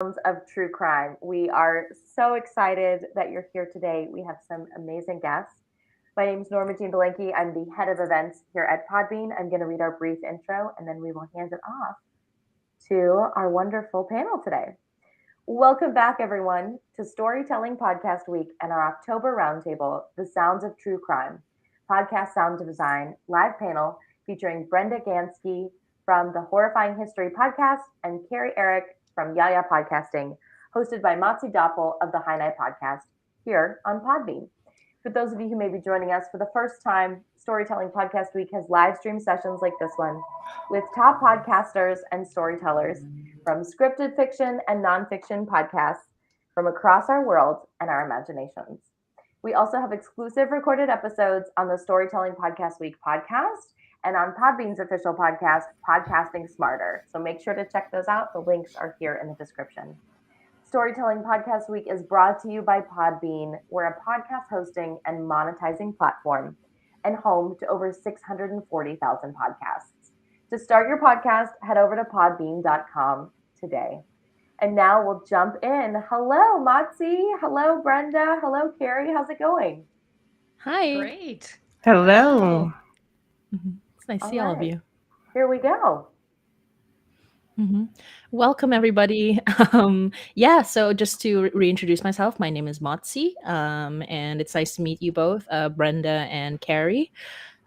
of true crime. We are so excited that you're here today. We have some amazing guests. My name is Norma Jean Belenke. I'm the head of events here at Podbean. I'm going to read our brief intro and then we will hand it off to our wonderful panel today. Welcome back, everyone, to Storytelling Podcast Week and our October Roundtable, The Sounds of True Crime, podcast sound design live panel featuring Brenda Ganske from the Horrifying History podcast and Carrie Arrick from Yaya Podcasting, hosted by Motzie Dapul of the High Night Podcast here on Podbean. For those of you who may be joining us for the first time, Storytelling Podcast Week has live stream sessions like this one with top podcasters and storytellers from scripted fiction and nonfiction podcasts from across our world and our imaginations. We also have exclusive recorded episodes on the Storytelling Podcast Week podcast and on Podbean's official podcast, Podcasting Smarter. So make sure to check those out. The links are here in the description. Storytelling Podcast Week is brought to you by Podbean. We're a podcast hosting and monetizing platform and home to over 640,000 podcasts. To start your podcast, head over to podbean.com today. And now we'll jump in. Hello, Motzie. Hello, Brenda. Hello, Carrie. How's it going? Hi. Great. Hello. It's nice to see all of you. Here we go. Welcome, everybody. So just to reintroduce myself, my name is Motzie, and it's nice to meet you both, Brenda and Carrie.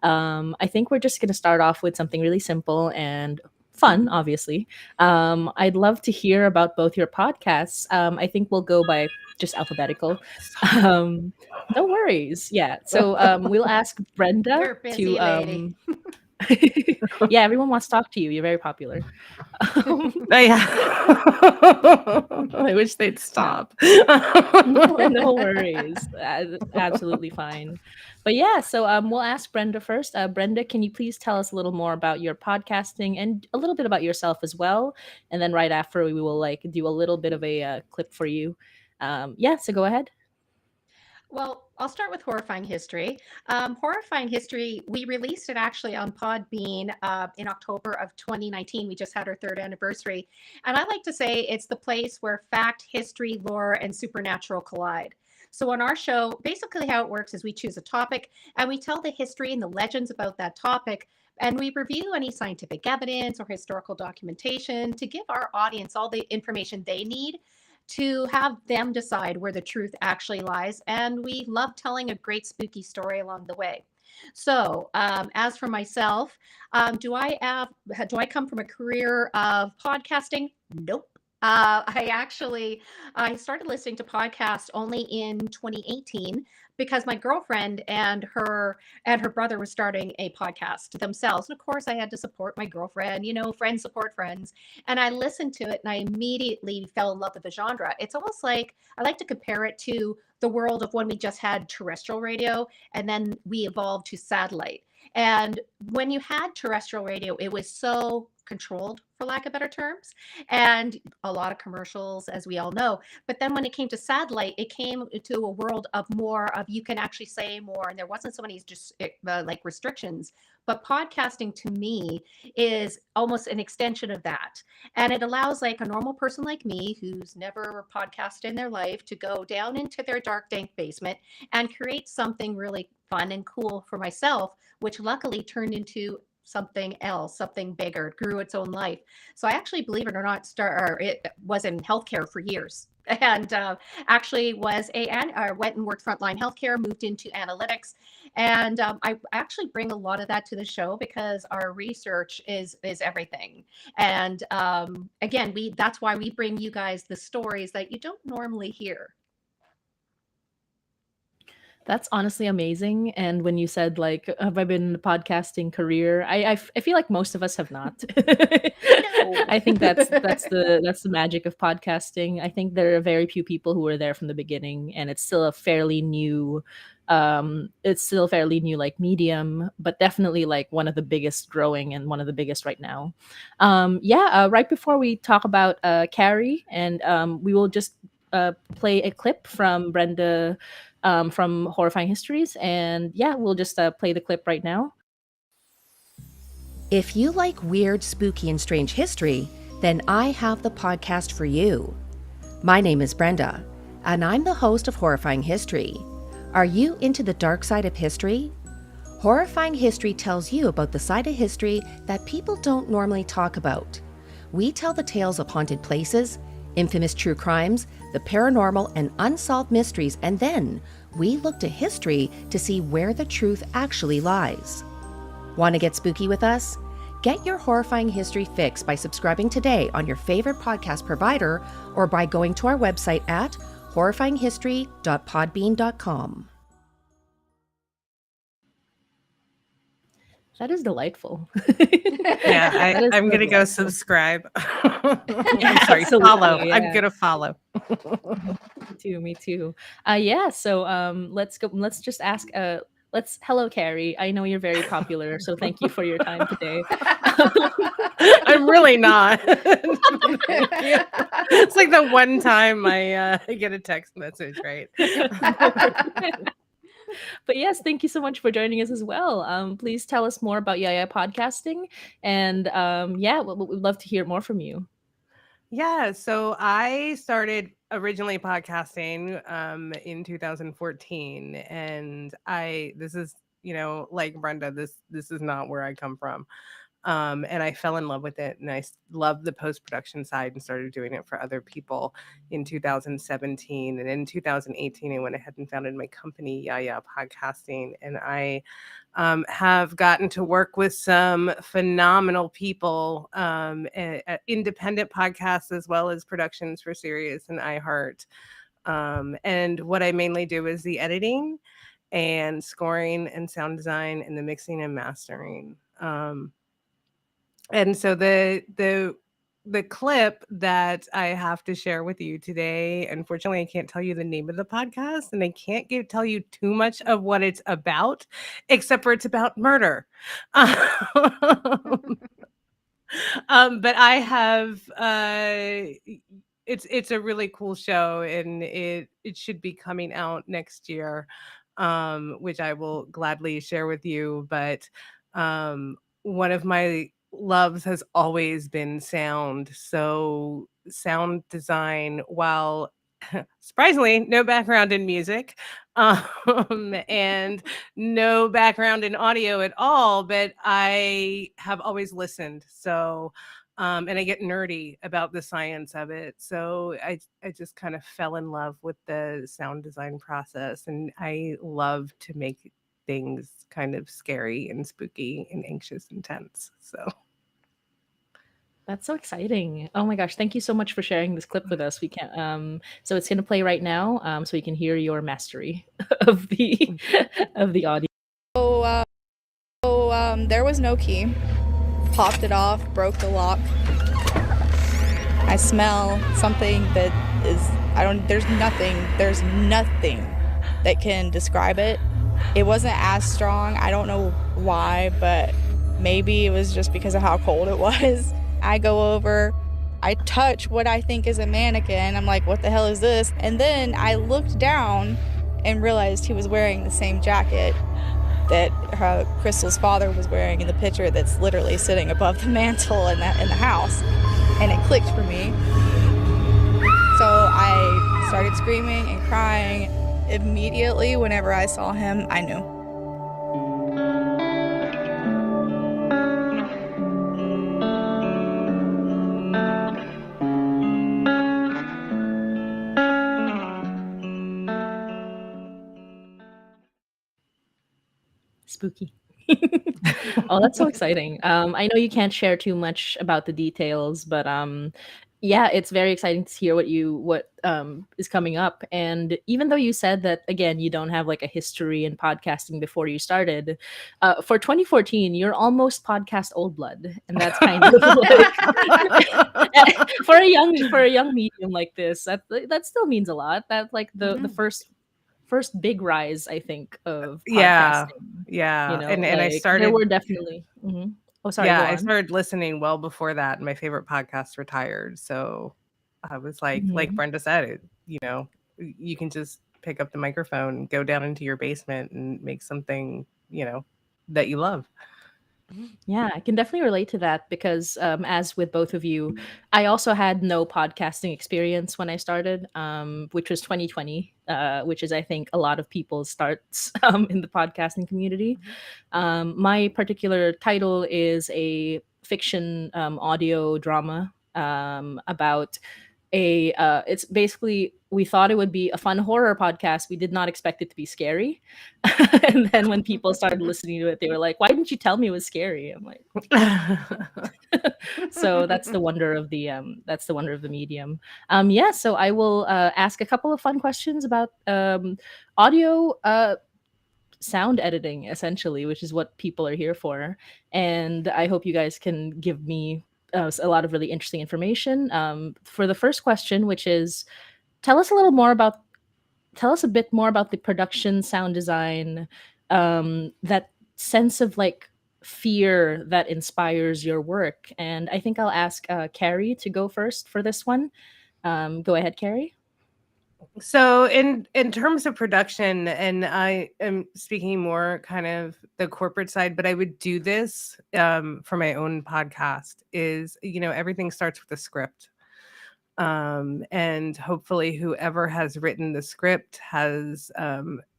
I think we're just going to start off with something really simple and fun, obviously. I'd love to hear about both your podcasts. I think we'll go by just alphabetical. No worries. Yeah. So we'll ask Brenda You're a busy lady. Yeah, everyone wants to talk to you. You're very popular. I wish they'd stop. No worries. Absolutely fine. But yeah, so we'll ask Brenda first. Brenda, can you please tell us a little more about your podcasting and a little bit about yourself as well? And then right after we will do a little bit of a clip for you. So go ahead. Well, I'll start with Horrifying History. Horrifying History, we released it actually on Podbean in October of 2019. We just had our third anniversary. And I like to say it's the place where fact, history, lore, and supernatural collide. So on our show, basically how it works is we choose a topic and we tell the history and the legends about that topic. And we review any scientific evidence or historical documentation to give our audience all the information they need to have them decide where the truth actually lies. And we love telling a great spooky story along the way. So as for myself, do I come from a career of podcasting? Nope. I started listening to podcasts only in 2018 because my girlfriend and her brother were starting a podcast themselves. And of course I had to support my girlfriend, friends support friends. And I listened to it and I immediately fell in love with the genre. It's almost like I like to compare it to the world of when we just had terrestrial radio and then we evolved to satellite. And when you had terrestrial radio, it was so controlled, for lack of better terms, and a lot of commercials, as we all know. But then when it came to satellite, it came to a world of more of you can actually say more, and there wasn't so many just like restrictions. But podcasting to me is almost an extension of that. And it allows like a normal person like me who's never podcasted in their life to go down into their dark, dank basement and create something really fun and cool for myself, which luckily turned into something else, something bigger. It grew its own life. So I actually, believe it or not, it was in healthcare for years, and actually went and worked frontline healthcare, moved into analytics, and I actually bring a lot of that to the show because our research is everything. And again, that's why we bring you guys the stories that you don't normally hear. That's honestly amazing. And when you said have I been in a podcasting career? I feel like most of us have not. I think that's the magic of podcasting. I think there are very few people who were there from the beginning, and it's still a fairly new like medium, but definitely like one of the biggest growing and one of the biggest right now. Right before we talk about Carrie, and we will just play a clip from Brenda from Horrifying Histories. And we'll just play the clip right now. If you like weird, spooky, and strange history, then I have the podcast for you. My name is Brenda, and I'm the host of Horrifying History. Are you into the dark side of history? Horrifying History tells you about the side of history that people don't normally talk about. We tell the tales of haunted places, infamous true crimes, the paranormal, and unsolved mysteries, and then we look to history to see where the truth actually lies. Want to get spooky with us? Get your Horrifying History fix by subscribing today on your favorite podcast provider or by going to our website at horrifyinghistory.podbean.com. That is delightful. Yeah, That is I'm so gonna go delightful. subscribe. Yeah, I'm sorry, absolutely, follow. I'm yeah. gonna follow. Me too. Yeah, so let's go. Let's just ask hello, Carrie. I know you're very popular, so thank you for your time today. I'm really not. Thank you. It's like the one time I get a text message, right? But yes, thank you so much for joining us as well. Please tell us more about Yaya podcasting, and yeah, we'd love to hear more from you. Yeah, so I started originally podcasting in 2014, and this is, like Brenda, this is not where I come from. And I fell in love with it, and I loved the post-production side and started doing it for other people in 2017. And in 2018, I went ahead and founded my company, Yaya Podcasting, and I have gotten to work with some phenomenal people, independent podcasts as well as productions for Sirius and iHeart. And what I mainly do is the editing and scoring and sound design and the mixing and mastering. And so the clip that I have to share with you today, unfortunately, I can't tell you the name of the podcast, and I can't tell you too much of what it's about, except for it's about murder. But I have it's a really cool show, and it should be coming out next year, which I will gladly share with you. But one of my loves has always been sound. So sound design, while surprisingly no background in music, and no background in audio at all, but I have always listened. So and I get nerdy about the science of it. So I just kind of fell in love with the sound design process, and I love to make things kind of scary and spooky and anxious and tense. So That's so exciting. Oh my gosh, thank you so much for sharing this clip with us. We can so it's gonna play right now, so we can hear your mastery of the of the audio. There was no key. Popped it off, broke the lock. I smell something that is, there's nothing that can describe it. It wasn't as strong. I don't know why, but maybe it was just because of how cold it was. I go over, I touch what I think is a mannequin. I'm like, what the hell is this? And then I looked down and realized he was wearing the same jacket that Crystal's father was wearing in the picture that's literally sitting above the mantle in the house. And it clicked for me. So I started screaming and crying. Immediately, whenever I saw him, I knew. Spooky. Oh, that's so exciting. I know you can't share too much about the details, but yeah, it's very exciting to hear what is coming up. And even though you said that again, you don't have like a history in podcasting before you started, for 2014, you're almost podcast old blood, and that's kind of like for a young medium like this, that still means a lot. That's like the first big rise, I think, of yeah, podcasting. yeah. You know, And I like started, there were definitely. Mhm. Oh, sorry. yeah, Go I on. started listening well before that. And my favorite podcast retired. So I was like Mhm. Brenda said, you can just pick up the microphone, go down into your basement and make something, that you love. Yeah, I can definitely relate to that because, as with both of you, I also had no podcasting experience when I started, which was 2020, which is, I think, a lot of people's starts in the podcasting community. My particular title is a fiction audio drama about it's basically, we thought it would be a fun horror podcast. We did not expect it to be scary. And then when people started listening to it, they were like, why didn't you tell me it was scary? I'm like, so that's the wonder of the medium. Yeah, so I will ask a couple of fun questions about audio sound editing, essentially, which is what people are here for. And I hope you guys can give me a lot of really interesting information. For the first question, which is, tell us a bit more about the production, sound design, that sense of like fear that inspires your work. And I think I'll ask Carrie to go first for this one. Go ahead, Carrie. So in terms of production, and I am speaking more kind of the corporate side, but I would do this for my own podcast, is, everything starts with a script. And hopefully whoever has written the script has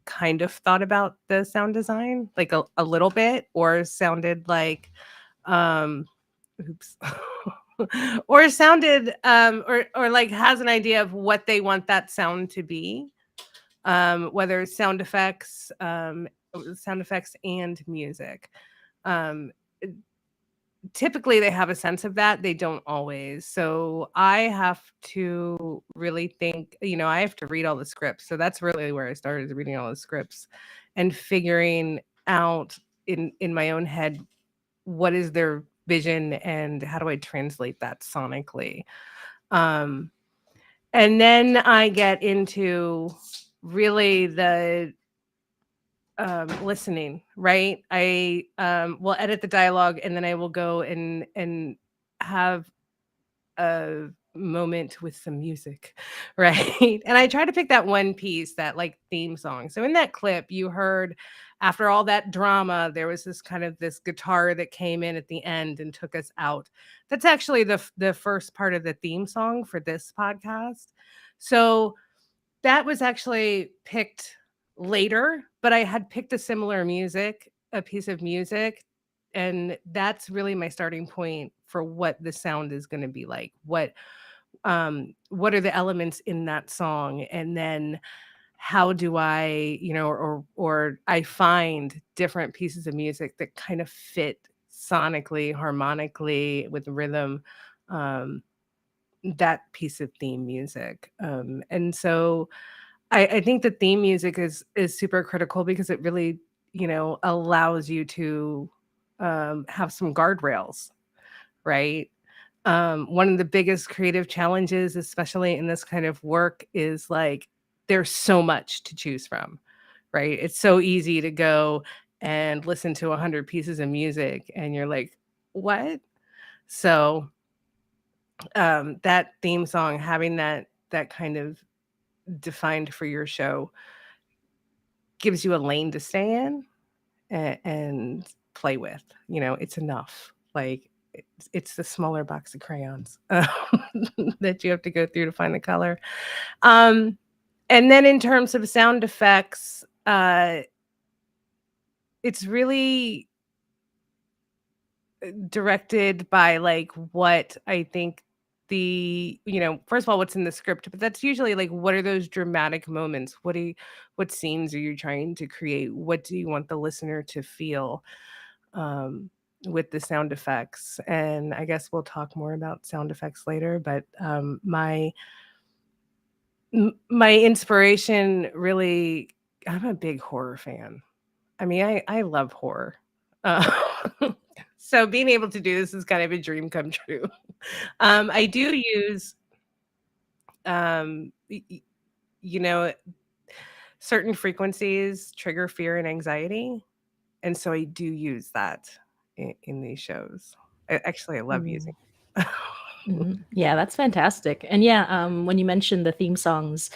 kind of thought about the sound design like a little bit, or sounded like oops or sounded or like has an idea of what they want that sound to be, whether it's sound effects and music. Typically they have a sense of that. They don't always. So I have to really think, I have to read all the scripts. So that's really where I started, reading all the scripts and figuring out in my own head, what is their vision and how do I translate that sonically. And then I get into really the listening, right? I will edit the dialogue, and then I will go and have a moment with some music, right? And I try to pick that one piece, that like theme song. So in that clip, you heard, after all that drama, there was this guitar that came in at the end and took us out. That's actually the first part of the theme song for this podcast. So that was actually picked later, but I had picked a piece of music, and that's really my starting point for what the sound is going to be like. What are the elements in that song, and then how do I, or I find different pieces of music that kind of fit sonically, harmonically, with rhythm, that piece of theme music. And so I think the theme music is super critical, because it really, allows you to have some guardrails, right? One of the biggest creative challenges, especially in this kind of work, is like, there's so much to choose from, right? It's so easy to go and listen to 100 pieces of music and you're like, what? So that theme song, having that kind of defined for your show, gives you a lane to stay in and play with. It's enough. Like, it's the smaller box of crayons that you have to go through to find the color. And then in terms of sound effects, it's really directed by like what I think first of all, what's in the script, but that's usually like, what are those dramatic moments? What scenes are you trying to create? What do you want the listener to feel with the sound effects? And I guess we'll talk more about sound effects later, but my inspiration, really, I'm a big horror fan. I mean, I love horror. So being able to do this is kind of a dream come true. I do use, certain frequencies trigger fear and anxiety. And so I do use that in these shows. I love using it. Yeah, that's fantastic. And yeah, when you mentioned the theme songs,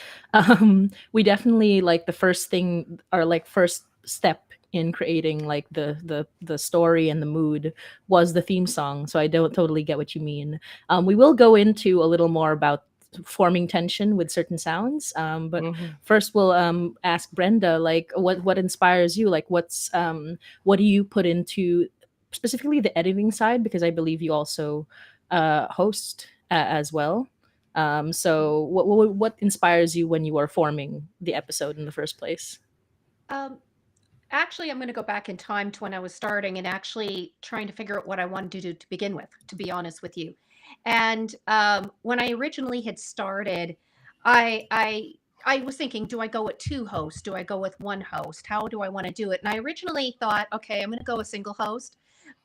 we definitely, like, the first thing, or like first step in creating like the story and the mood was the theme song. So I don't totally get what you mean. We will go into a little more about forming tension with certain sounds. But Mhm. first, we'll ask Brenda, like, what inspires you? Like, what do you put into specifically the editing side? Because I believe you also host as well. So, what inspires you when you are forming the episode in the first place? Um, Actually, I'm going to go back in time to when I was starting and actually trying to figure out what I wanted to do to begin with, to be honest with you. And when I originally had started, I, I I was thinking, do I go with two hosts? Do I go with one host? How do I want to do it? And I originally thought, okay, I'm going to go a single host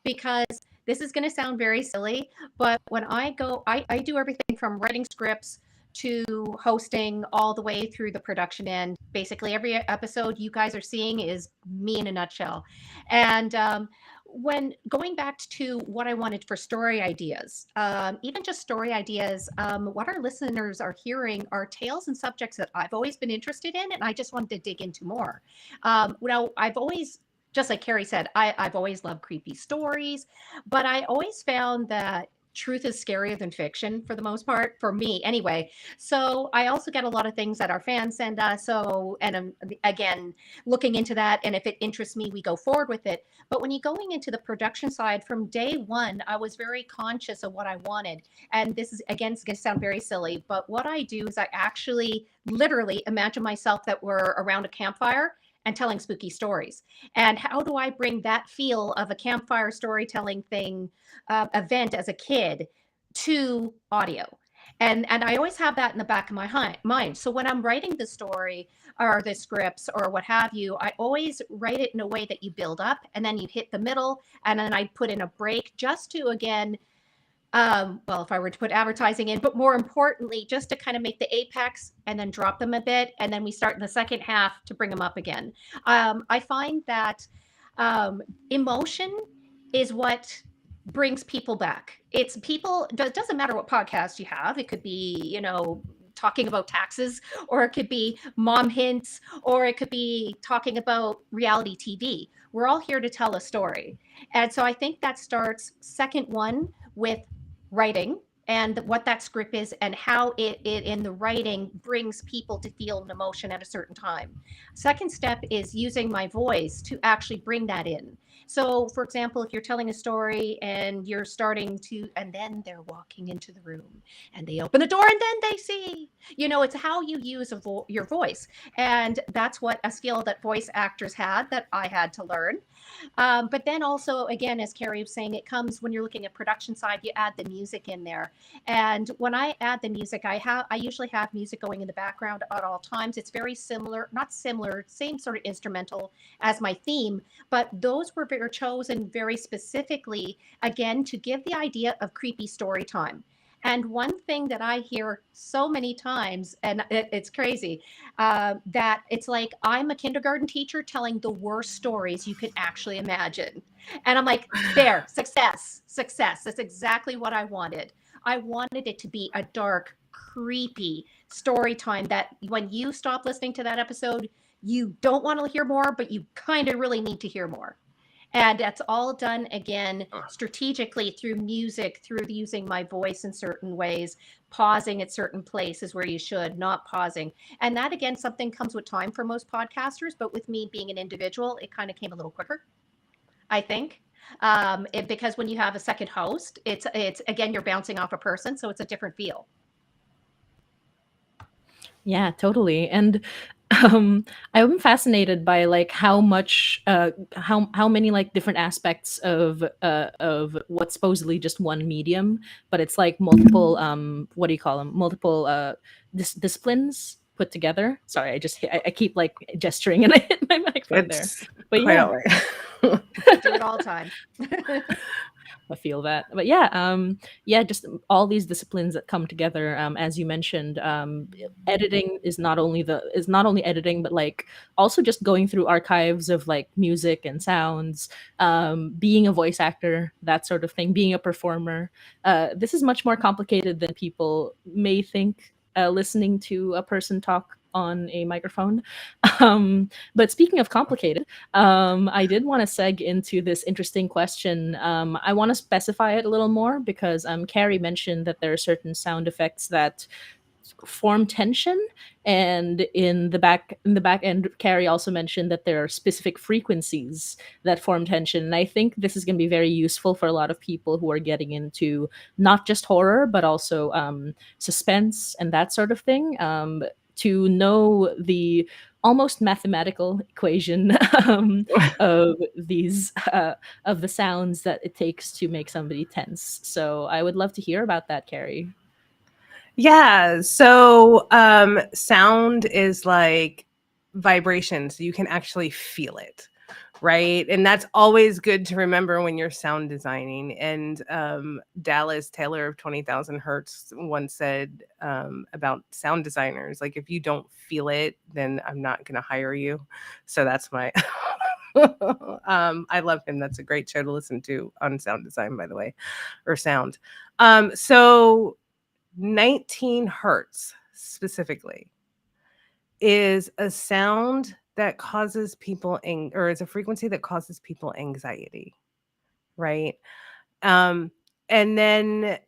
because this is going to sound very silly, but when I go, I do everything from writing scripts to hosting all the way through the production end. Basically, every episode you guys are seeing is me in a nutshell. And when going back to what I wanted for story ideas, even just story ideas, what our listeners are hearing are tales and subjects that I've always been interested in, and I just wanted to dig into more. I've always, just like Carrie said, I've always loved creepy stories, but I always found that truth is scarier than fiction for the most part, for me anyway. So I also get a lot of things that our fans send us. So, and again, looking into that, and if it interests me, we go forward with it. But when you're going into the production side, from day one, I was very conscious of what I wanted. And this is, again, it's going to sound very silly, but what I do is I actually literally imagine myself that we're around a campfire and telling spooky stories. And how do I bring that feel of a campfire storytelling thing, event as a kid to audio? And I always have that in the back of my mind. So when I'm writing the story or the scripts or what have you, I always write it in a way that you build up and then you hit the middle and then I put in a break just to, again, well, if I were to put advertising in, but more importantly, just to kind of make the apex and then drop them a bit. And then we start in the second half to bring them up again. I find that emotion is what brings people back. It's people, it doesn't matter what podcast you have. It could be, talking about taxes, or it could be mom hints, or it could be talking about reality TV. We're all here to tell a story. And so I think that starts second one with writing and what that script is and how it in the writing brings people to feel an emotion at a certain time. Second step is using my voice to actually bring that in. So for example, if you're telling a story and you're starting to, and then they're walking into the room and they open the door and then they see, it's how you use your voice. And that's what a skill that voice actors had that I had to learn. But then also, again, as Carrie was saying, it comes when you're looking at production side, you add the music in there. And when I add the music, I usually have music going in the background at all times. It's very similar, not similar, same sort of instrumental as my theme, but those were chosen very specifically, again, to give the idea of creepy story time. And one thing that I hear so many times, and it's crazy, that it's like I'm a kindergarten teacher telling the worst stories you could actually imagine. And I'm like, there, success. That's exactly what I wanted. I wanted it to be a dark, creepy story time that when you stop listening to that episode, you don't want to hear more, but you kind of really need to hear more. And that's all done, again, strategically through music, through using my voice in certain ways, pausing at certain places where you should, not pausing. And that, again, something comes with time for most podcasters, but with me being an individual, it kind of came a little quicker, I think. Because when you have a second host, it's again, you're bouncing off a person, so it's a different feel. Yeah, totally. And I'm fascinated by like how much how many like different aspects of what's supposedly just one medium, but it's like multiple what do you call them? Multiple disciplines put together. Sorry, I keep like gesturing and I hit my microphone there. But quite yeah. all right. Do it all the time. I feel that. But yeah, just all these disciplines that come together. As you mentioned, editing is not only editing, but like also just going through archives of like music and sounds, being a voice actor, that sort of thing, being a performer. This is much more complicated than people may think. Listening to a person talk on a microphone. But speaking of complicated, I did want to seg into this interesting question. I want to specify it a little more because Carrie mentioned that there are certain sound effects that form tension, and in the back end, Carrie also mentioned that there are specific frequencies that form tension. And I think this is going to be very useful for a lot of people who are getting into not just horror but also suspense and that sort of thing, to know the almost mathematical equation of these of the sounds that it takes to make somebody tense. So I would love to hear about that, Carrie. Yeah. So sound is like vibration. So you can actually feel it. Right. And that's always good to remember when you're sound designing. And Dallas Taylor of 20,000 Hertz once said about sound designers, like, if you don't feel it, then I'm not going to hire you. So that's my. I love him. That's a great show to listen to on sound design, by the way, or sound. So 19 hertz specifically is a sound that causes people or it's a frequency that causes people anxiety, right? And then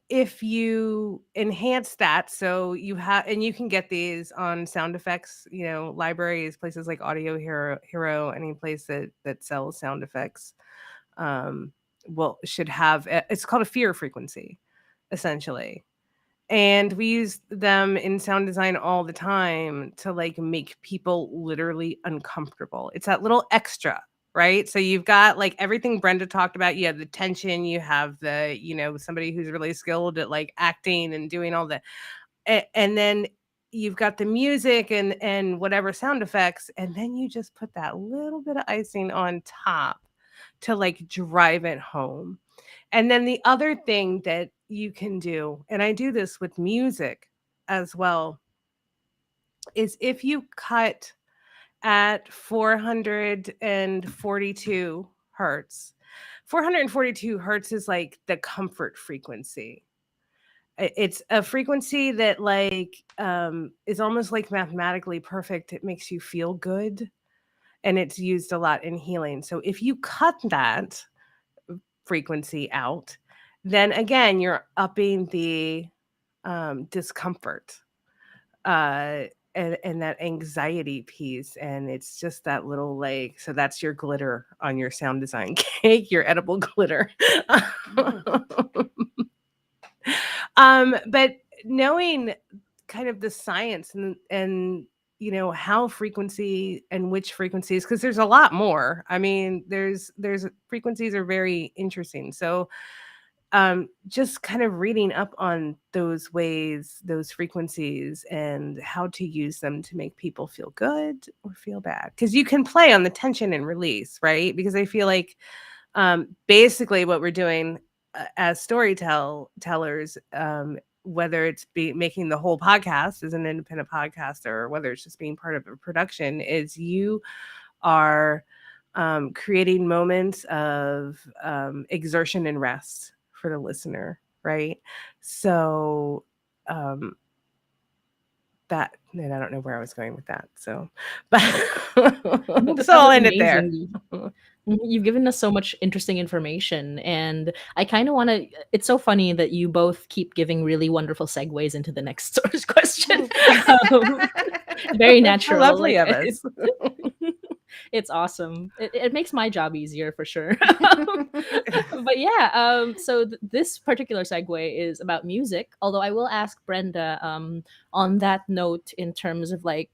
if you enhance that, so you have, and you can get these on sound effects, libraries, places like Audio Hero, any place that sells sound effects, should have. It's called a fear frequency, essentially. And we use them in sound design all the time to like make people literally uncomfortable. It's that little extra, right? So you've got like everything Brenda talked about. You have the tension, you have the, somebody who's really skilled at like acting and doing all that. And then you've got the music and whatever sound effects. And then you just put that little bit of icing on top to like drive it home. And then the other thing that you can do, and I do this with music as well, is if you cut at 442 hertz, 442 hertz is like the comfort frequency. It's a frequency that like is almost like mathematically perfect. It makes you feel good, and it's used a lot in healing. So if you cut that frequency out, then again you're upping the discomfort and that anxiety piece, and it's just that little like, so that's your glitter on your sound design cake, your edible glitter. But knowing kind of the science and how frequency and which frequencies, because there's a lot more. I mean, there's frequencies are very interesting. So just kind of reading up on those ways, those frequencies, and how to use them to make people feel good or feel bad. Because you can play on the tension and release, right? Because I feel like basically what we're doing as storytellers, whether it's making the whole podcast as an independent podcaster, or whether it's just being part of a production, is you are creating moments of exertion and rest for the listener, right? So that, and I don't know where I was going with that. So, but No, but so that I'll was end it there. amazing. You've given us so much interesting information, and I kind of want to. It's so funny that you both keep giving really wonderful segues into the next source question. Very How natural. lovely like, of us. it's awesome. It makes my job easier for sure. But yeah, so this particular segue is about music. Although I will ask Brenda on that note in terms of like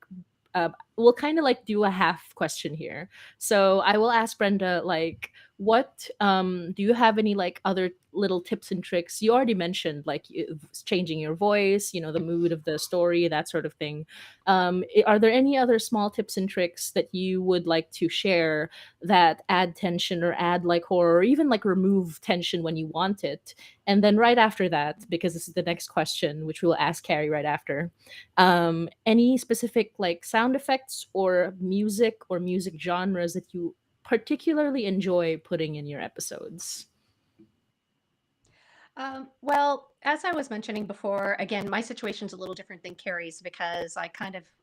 we'll kind of like do a half question here. So I will ask Brenda, like, what do you have any like other little tips and tricks? You already mentioned like changing your voice, the mood of the story, that sort of thing. Are there any other small tips and tricks that you would like to share that add tension or add like horror, or even like remove tension when you want it? And then right after that, because this is the next question, which we'll ask Carrie right after, any specific like sound effects or music genres that you particularly enjoy putting in your episodes? Well, as I was mentioning before, again, my situation's a little different than Carrie's because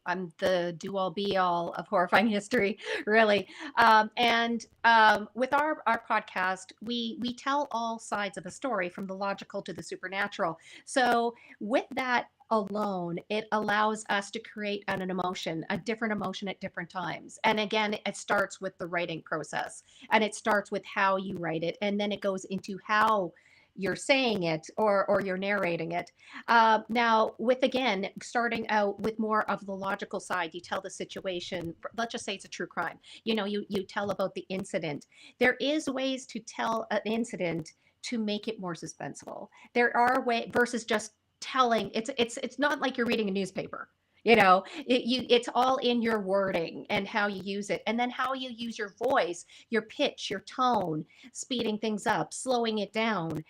I'm the do all be all of horrifying history, really. And with our podcast, we tell all sides of a story from the logical to the supernatural. So with that alone, it allows us to create an emotion, a different emotion at different times. And again, it starts with the writing process, and it starts with how you write it, and then it goes into how you're saying it or you're narrating it. Now, with again starting out with more of the logical side, you tell the situation. Let's just say it's a true crime. You tell about the incident. There is ways to tell an incident to make it more suspenseful. There are ways versus just telling. It's not like you're reading a newspaper. It's all in your wording and how you use it, and then how you use your voice, your pitch, your tone, speeding things up, slowing it down,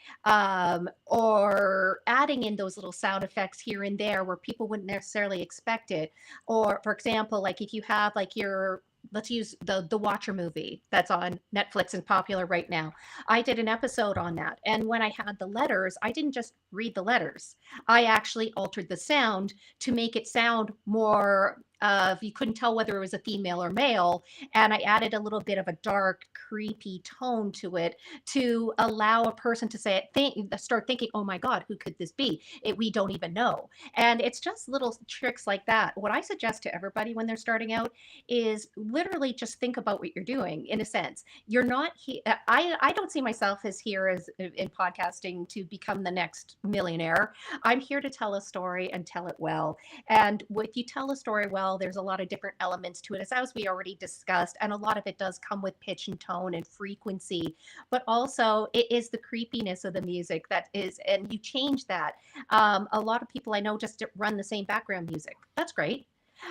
or adding in those little sound effects here and there where people wouldn't necessarily expect it. Or, for example, like if you have like your let's use the Watcher movie that's on Netflix and popular right now. I did an episode on that, and when I had the letters, I didn't just read the letters. I actually altered the sound to make it sound more of you couldn't tell whether it was a female or male, and I added a little bit of a dark, creepy tone to it to allow a person to start thinking, "Oh my God, who could this be?" We don't even know, and it's just little tricks like that. What I suggest to everybody when they're starting out is literally just think about what you're doing. In a sense, you're not here. I don't see myself as here as in podcasting to become the next millionaire. I'm here to tell a story and tell it well. And if you tell a story well, there's a lot of different elements to it, as we already discussed, and a lot of it does come with pitch and tone and frequency. But also, it is the creepiness of the music that is, and you change that. A lot of people I know just run the same background music. That's great,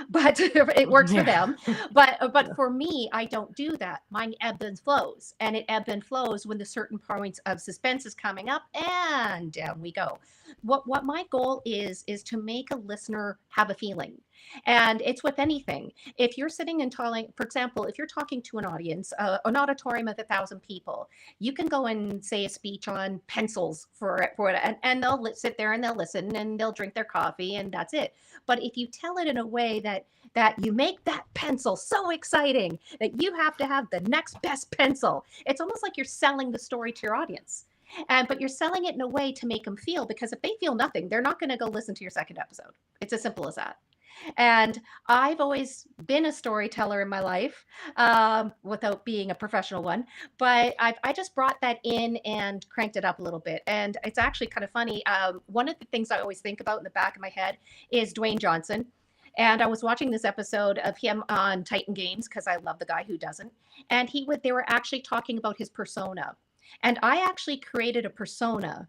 but it works for them. But for me, I don't do that. Mine ebbs and flows, and it ebbs and flows when the certain points of suspense is coming up, and down we go. What my goal is to make a listener have a feeling, and it's with anything. If you're sitting and telling, for example, if you're talking to an audience, an auditorium of 1,000 people, you can go and say a speech on pencils for it, and they'll sit there and they'll listen and they'll drink their coffee, and that's it. But if you tell it in a way that you make that pencil so exciting that you have to have the next best pencil, it's almost like you're selling the story to your audience. But you're selling it in a way to make them feel, because if they feel nothing, they're not going to go listen to your second episode. It's as simple as that. And I've always been a storyteller in my life, without being a professional one. But I just brought that in and cranked it up a little bit. And it's actually kind of funny. One of the things I always think about in the back of my head is Dwayne Johnson. And I was watching this episode of him on Titan Games because I love the guy who doesn't. And they were actually talking about his persona. And I actually created a persona.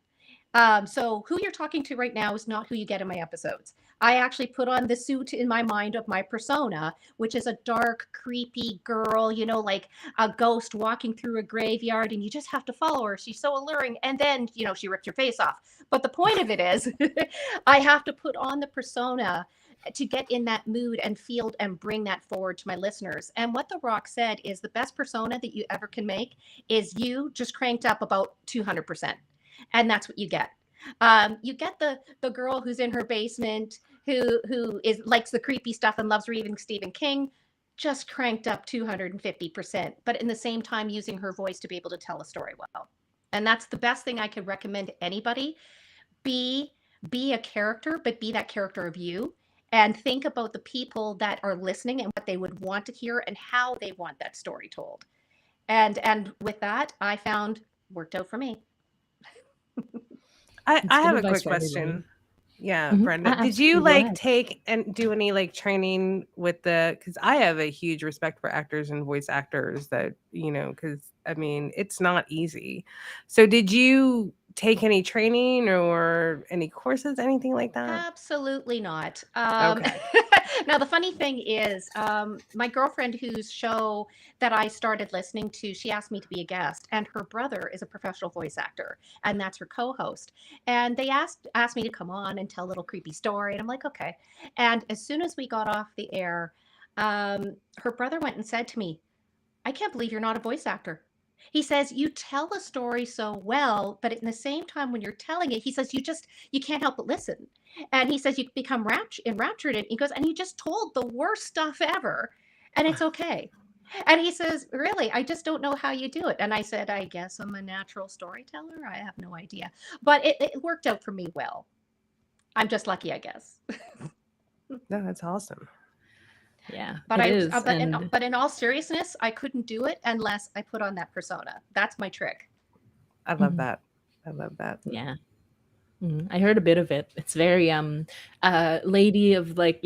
So who you're talking to right now is not who you get in my episodes. I actually put on the suit in my mind of my persona, which is a dark, creepy girl, like a ghost walking through a graveyard, and you just have to follow her. She's so alluring. And then, she rips your face off. But the point of it is, I have to put on the persona to get in that mood and feel and bring that forward to my listeners. And what The Rock said is the best persona that you ever can make is you just cranked up about 200%. And that's what you get. You get the girl who's in her basement who likes the creepy stuff and loves reading Stephen King, just cranked up 250%, but in the same time using her voice to be able to tell a story well. And that's the best thing I could recommend to anybody. Be a character, but be that character of you, and think about the people that are listening and what they would want to hear and how they want that story told. And with that, I found worked out for me. I have a quick question. Yeah, Brenda, did you take and do any training with because I have a huge respect for actors and voice actors that, because it's not easy. So did you take any training or any courses, anything like that? Absolutely not. Okay. Now, the funny thing is, my girlfriend whose show that I started listening to, she asked me to be a guest, and her brother is a professional voice actor, and that's her co-host. And they asked me to come on and tell a little creepy story, and I'm like, okay. And as soon as we got off the air, her brother went and said to me, "I can't believe you're not a voice actor." He says, you tell a story so well, but at the same time, when you're telling it, he says, you can't help but listen. And he says, you become enraptured. And he goes, and you just told the worst stuff ever. And it's okay. And he says, really, I just don't know how you do it. And I said, I guess I'm a natural storyteller. I have no idea. But it worked out for me well. I'm just lucky, I guess. No, that's awesome. Yeah, But it is. but in all seriousness, I couldn't do it unless I put on that persona. That's my trick. I love Mhm. that. I love that. Yeah. I heard a bit of it. It's very lady of like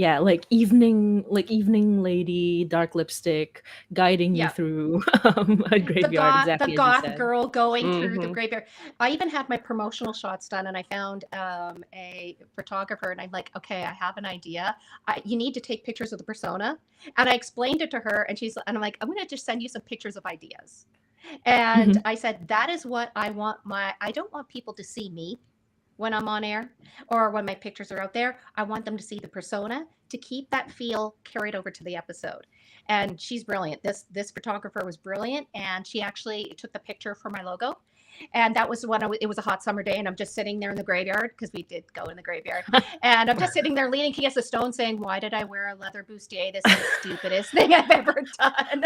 evening lady, dark lipstick, guiding you Yeah. through a graveyard, The exactly as you goth said. girl going through the Mhm. graveyard. I even had my promotional shots done, and I found a photographer, and I'm like, okay, I have an idea. You need to take pictures of the persona, and I explained it to her, and I'm like, I'm gonna just send you some pictures of ideas. And Mhm. I said, that is what I want. I don't want people to see me when I'm on air or when my pictures are out there. I want them to see the persona to keep that feel carried over to the episode. And she's brilliant. This photographer was brilliant, and she actually took the picture for my logo. And that was when it was a hot summer day, and I'm just sitting there in the graveyard, because we did go in the graveyard. And I'm just sitting there leaning against a stone saying, why did I wear a leather bustier? This is the stupidest thing I've ever done.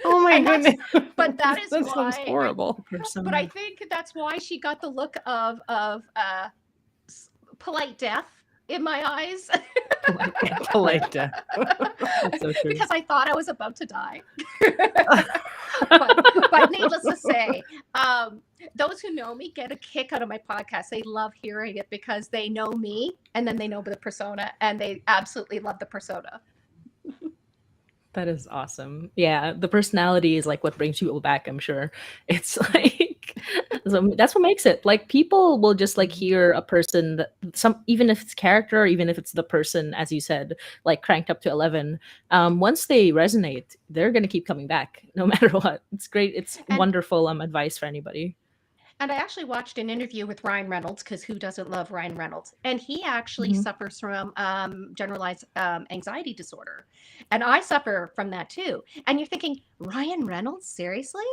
Oh my And goodness. but that is That sounds why horrible. but I think that's why she got the look of polite death in my eyes. Polite death. That's so true. Because I thought I was about to die. but needless to say, those who know me get a kick out of my podcast. They love hearing it because they know me, and then they know the persona, and they absolutely love the persona. That is awesome. Yeah, the personality is like what brings people back, I'm sure. It's like so that's what makes it. Like people will just like hear a person that some even if it's character, or even if it's the person, as you said, like cranked up to 11. Once they resonate, they're gonna keep coming back no matter what. It's great. It's And wonderful advice for anybody. And I actually watched an interview with Ryan Reynolds, because who doesn't love Ryan Reynolds? And he actually Mhm. suffers from generalized anxiety disorder. And I suffer from that too. And you're thinking, Ryan Reynolds, seriously?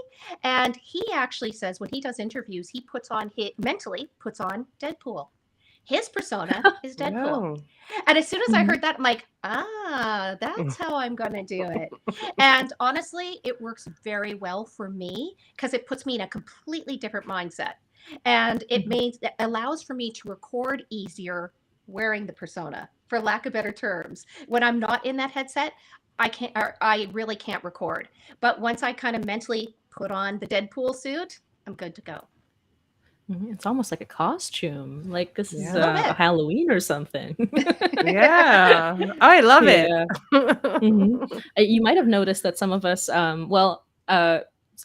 And he actually says when he does interviews, he mentally puts on Deadpool. His persona is Deadpool. No. And as soon as I Mhm. heard that, I'm like, that's how I'm going to do it. And honestly, it works very well for me because it puts me in a completely different mindset. And it allows for me to record easier wearing the persona, for lack of better terms. When I'm not in that headset, I really can't record. But once I kind of mentally put on the Deadpool suit, I'm good to go. It's almost like a costume. Like this is Yeah. A little a bit. Halloween or something. Yeah. Oh, I love it. Yeah. You might have noticed that some of us,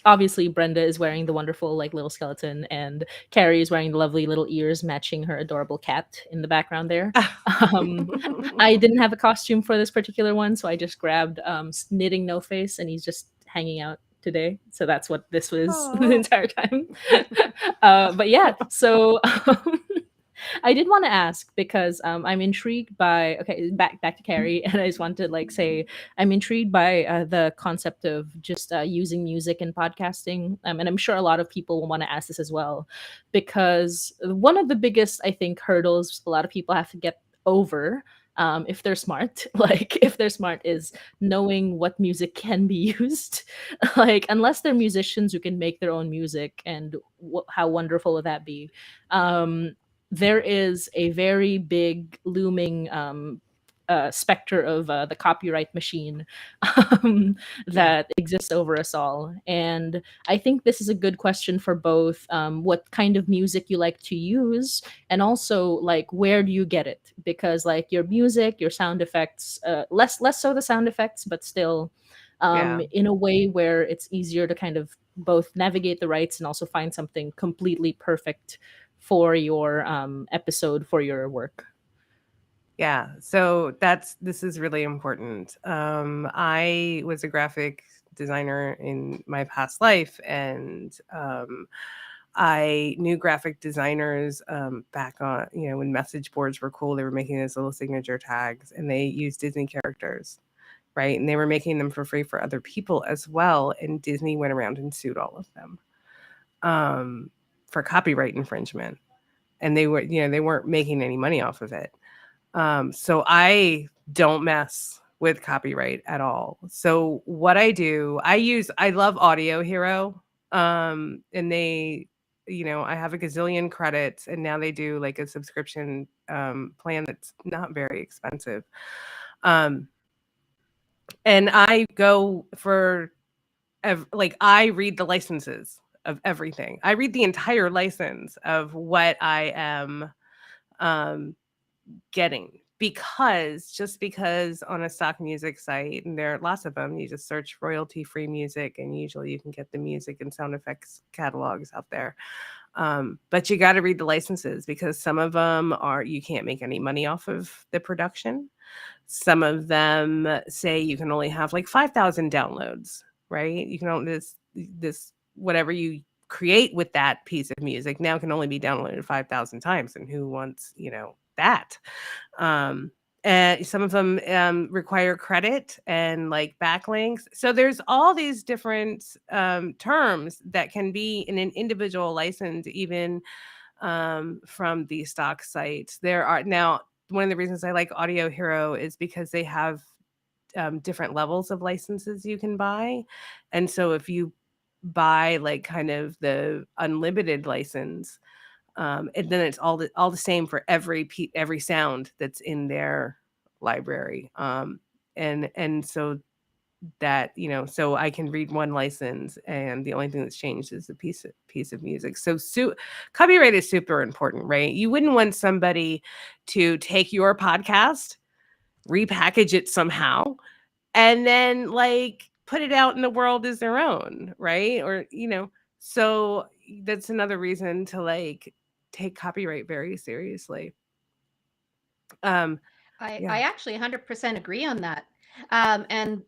obviously Brenda is wearing the wonderful like little skeleton, and Carrie is wearing the lovely little ears matching her adorable cat in the background there. I didn't have a costume for this particular one, so I just grabbed Knitting No Face, and he's just hanging out today. So that's what this was the Aw. entire time. But yeah, so I did want to ask because I'm intrigued by back to Carrie, and I just want to like say I'm intrigued by the concept of just using music in podcasting, and I'm sure a lot of people will want to ask this as well, because one of the biggest I think hurdles a lot of people have to get over. If they're smart, is knowing what music can be used. Like, unless they're musicians who can make their own music, and how wonderful would that be? There is a very big looming specter of the copyright machine that exists over us all. And I think this is a good question for both what kind of music you like to use, and also like where do you get it? Because like your music, your sound effects, less so the sound effects, but still Yeah. in a way where it's easier to kind of both navigate the rights and also find something completely perfect for your episode, for your work. Yeah, so this is really important. I was a graphic designer in my past life, and I knew graphic designers back on, when message boards were cool. They were making those little signature tags, and they used Disney characters right? And they were making them for free for other people as well. And Disney went around and sued all of them for copyright infringement. And they were, they weren't making any money off of it. So I don't mess with copyright at all. So what I do, I love Audio Hero. And they, I have a gazillion credits, and now they do like a subscription plan that's not very expensive. And I go for I read the licenses of everything. I read the entire license of what I am getting, because on a stock music site, and there are lots of them, you just search royalty free music, and usually you can get the music and sound effects catalogs out there. But you got to read the licenses, because some of them you can't make any money off of the production. Some of them say you can only have like 5,000 downloads, right? You can only this whatever you create with that piece of music now can only be downloaded 5,000 times, and who wants that? And some of them require credit and like backlinks. So there's all these different terms that can be in an individual license, even from the stock sites. There are now, one of the reasons I like Audio Hero is because they have different levels of licenses you can buy. And so if you buy like kind of the unlimited license, and then it's all the same for every sound that's in their library. And so that, so I can read one license, and the only thing that's changed is the piece of music. So copyright is super important, right? You wouldn't want somebody to take your podcast, repackage it somehow, and then like put it out in the world as their own, right? Or, so that's another reason to like take copyright very seriously. I Yeah. actually 100% agree on that. And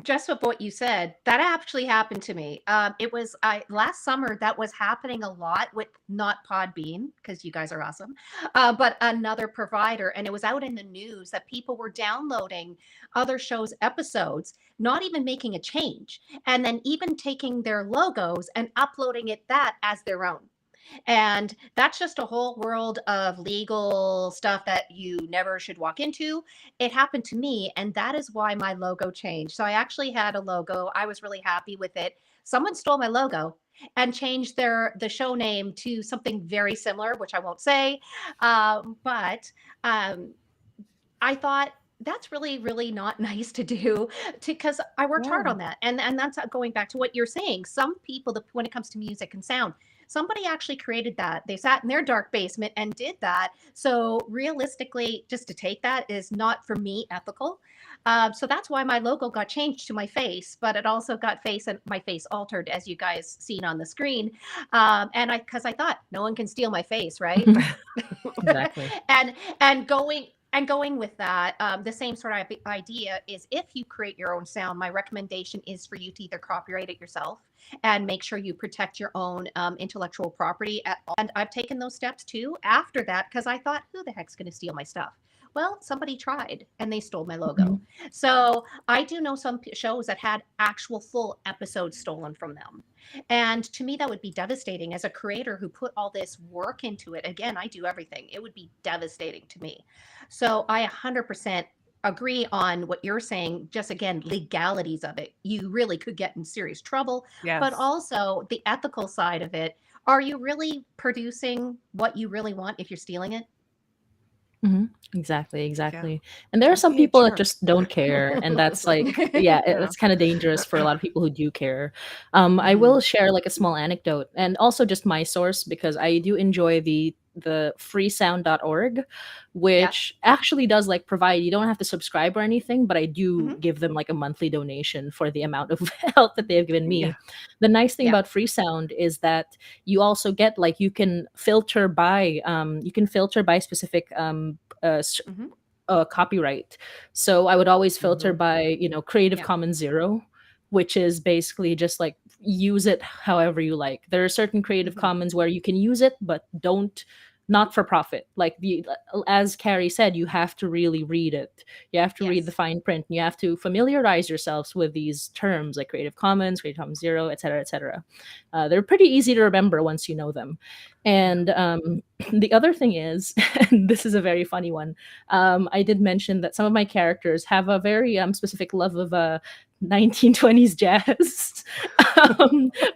just with what you said, that actually happened to me. It was last summer that was happening a lot with not Podbean, because you guys are awesome, but another provider. And it was out in the news that people were downloading other shows' episodes, not even making a change, and then even taking their logos and uploading that as their own. And that's just a whole world of legal stuff that you never should walk into. It happened to me, and that is why my logo changed. So I actually had a logo. I was really happy with it. Someone stole my logo and changed the show name to something very similar, which I won't say. But I thought that's really, really not nice to do, because I worked hard on that. And that's going back to what you're saying. Some people, when it comes to music and sound, somebody actually created that. They sat in their dark basement and did that. So realistically, just to take that is not, for me, ethical. So that's why my logo got changed to my face, but it also got my face altered, as you guys seen on the screen. Because I thought no one can steal my face, right? Exactly. and going with that, the same sort of idea is, if you create your own sound, my recommendation is for you to either copyright it yourself and make sure you protect your own intellectual property. And I've taken those steps too after that, because I thought, who the heck's going to steal my stuff? Well, somebody tried and they stole my logo. Mm-hmm. So I do know some shows that had actual full episodes stolen from them. And to me, that would be devastating as a creator who put all this work into it. Again, I do everything. It would be devastating to me. So I 100% agree on what you're saying. Just again, legalities of it. You really could get in serious trouble, Yes. but also the ethical side of it. Are you really producing what you really want if you're stealing it? Mm-hmm. Exactly. And there are some Be a people that jerk. just don't care, and that's like, it's kind of dangerous for a lot of people who do care. I will share like a small anecdote, and also just my source, because I do enjoy the freesound.org, which actually does like provide, you don't have to subscribe or anything, but I do give them like a monthly donation for the amount of help that they have given me. Yeah. The nice thing about Freesound is that you also get like, you can filter by specific copyright. So I would always filter by Creative Commons 0, which is basically just like, use it however you like. There are certain Creative Commons where you can use it, but not for profit. Like as Carrie said, you have to really read it. You have to read the Yes. fine print. You have to familiarize yourselves with these terms like Creative Commons, Creative Commons Zero, et cetera, et cetera. They're pretty easy to remember once you know them. And the other thing is, and this is a very funny one, I did mention that some of my characters have a very specific love of 1920s jazz,